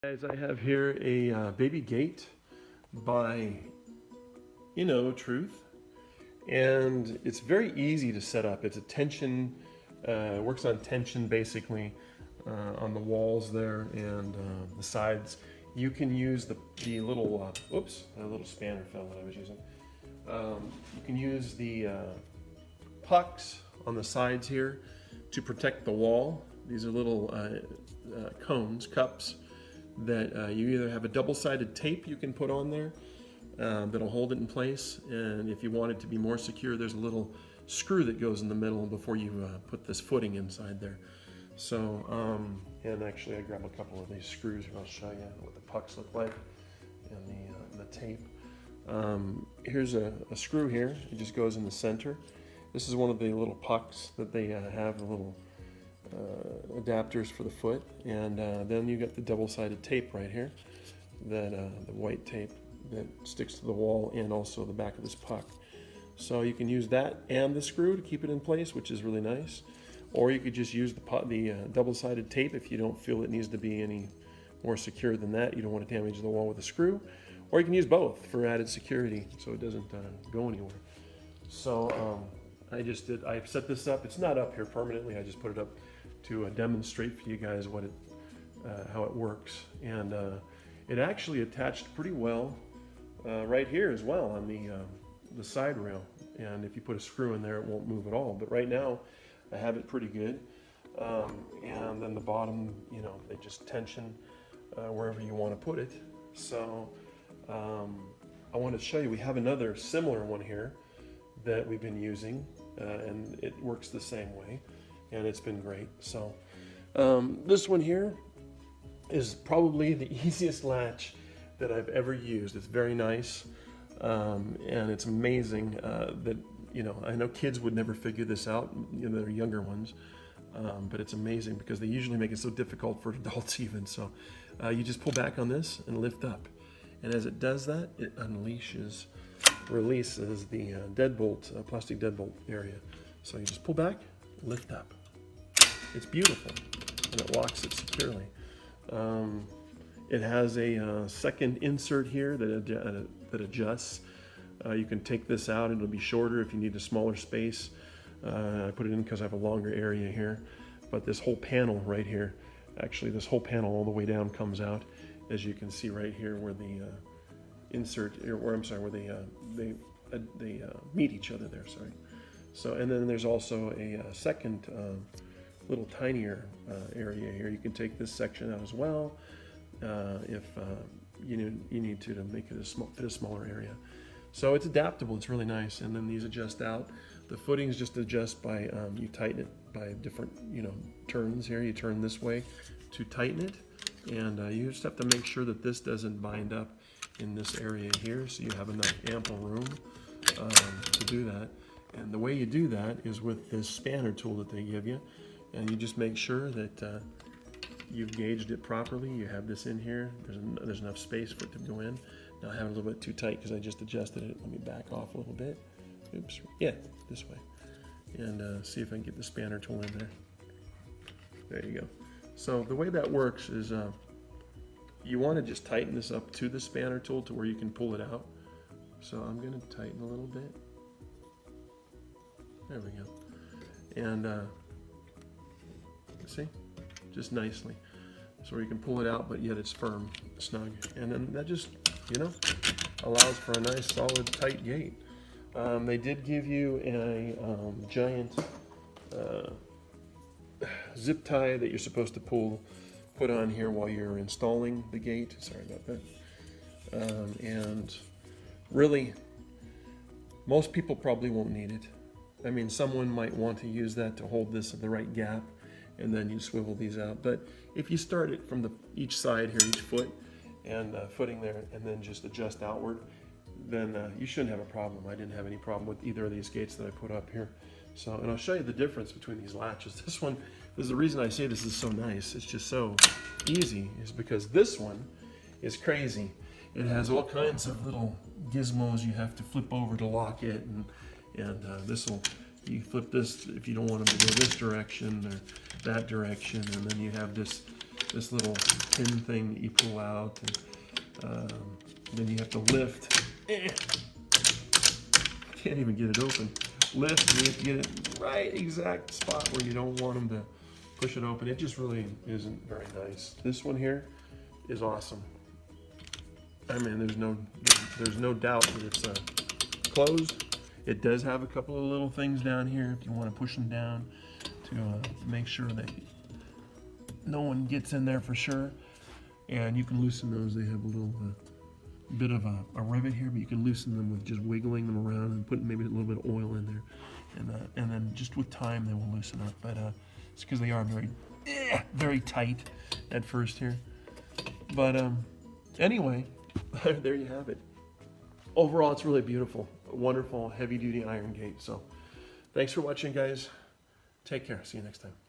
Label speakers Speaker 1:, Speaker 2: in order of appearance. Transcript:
Speaker 1: Guys, I have here a baby gate by InnoTruth, and it's very easy to set up. It's a tension, works on tension basically on the walls there and the sides. You can use the little, oops, a little spanner fell that I was using. You can use the pucks on the sides here to protect the wall. These are little cones, cups, that you either have a double-sided tape you can put on there that'll hold it in place, and if you want it to be more secure, there's a little screw that goes in the middle before you put this footing inside there. So, and actually I grab a couple of these screws and I'll show you what the pucks look like and the tape. Here's a screw here. It just goes in the center. This is one of the little pucks that they have, the little adapters for the foot, and then you got the double-sided tape right here, that the white tape that sticks to the wall and also the back of this puck. So you can use that and the screw to keep it in place, which is really nice. Or you could just use the double-sided tape if you don't feel it needs to be any more secure than that. You don't want to damage the wall with a screw. Or you can use both for added security so it doesn't go anywhere. So I've set this up. It's not up here permanently. I just put it up to demonstrate for you guys what how it works, and it actually attached pretty well right here as well on the side rail. And if you put a screw in there, it won't move at all. But right now, I have it pretty good. And then the bottom, they just tension wherever you want to put it. So I want to show you. We have another similar one here that we've been using, and it works the same way. And it's been great. So this one here is probably the easiest latch that I've ever used. It's very nice, and it's amazing that I know kids would never figure this out. They're younger ones, but it's amazing because they usually make it so difficult for adults even. So you just pull back on this and lift up, and as it does that, it releases the deadbolt, plastic deadbolt area. So you just pull back, lift up. It's beautiful, and it locks it securely. It has a second insert here that adjusts. You can take this out, and it'll be shorter if you need a smaller space. I put it in because I have a longer area here. But this whole panel right here, actually this whole panel all the way down comes out, as you can see right here where the where they meet each other there, sorry. So, and then there's also a second little tinier area here. You can take this section out as well if you need to make it a smaller area. So it's adaptable. It's really nice. And then these adjust out. The footings just adjust by you tighten it by different turns here. You turn this way to tighten it, and you just have to make sure that this doesn't bind up in this area here, so you have enough ample room to do that. And the way you do that is with this spanner tool that they give you. And you just make sure that you've gauged it properly. You have this in here. There's enough space for it to go in. Now I have it a little bit too tight because I just adjusted it. Let me back off a little bit. Oops. Yeah, this way. And see if I can get the spanner tool in there. There you go. So the way that works is you want to just tighten this up to the spanner tool to where you can pull it out. So I'm going to tighten a little bit. There we go. And see, just nicely, so you can pull it out, but yet it's firm, snug, and then that just allows for a nice, solid, tight gate. They did give you a giant zip tie that you're supposed to put on here while you're installing the gate. Sorry about that. And really, most people probably won't need it. I mean, someone might want to use that to hold this at the right gap, and then you swivel these out. But if you start it from each side here, each foot, and footing there, and then just adjust outward, then you shouldn't have a problem. I didn't have any problem with either of these gates that I put up here. So, and I'll show you the difference between these latches. This one, is the reason I say this is so nice, it's just so easy, is because this one is crazy. It has all kinds of little gizmos you have to flip over to lock it, and you flip this if you don't want them to go this direction or that direction, and then you have this this little pin thing that you pull out, and then you have to lift. Can't even get it open. Lift, and you have to get it right exact spot where you don't want them to push it open. It just really isn't very nice. This one here is awesome. I mean, there's no doubt that it's closed. It does have a couple of little things down here if you want to push them down to make sure that no one gets in there for sure. And you can loosen those. They have a little bit of a rivet here, but you can loosen them with just wiggling them around and putting maybe a little bit of oil in there. And then just with time they will loosen up. But it's because they are very tight at first here. But anyway, there you have it. Overall, it's really beautiful. A wonderful heavy-duty iron gate. So thanks for watching, guys. Take care. See you next time.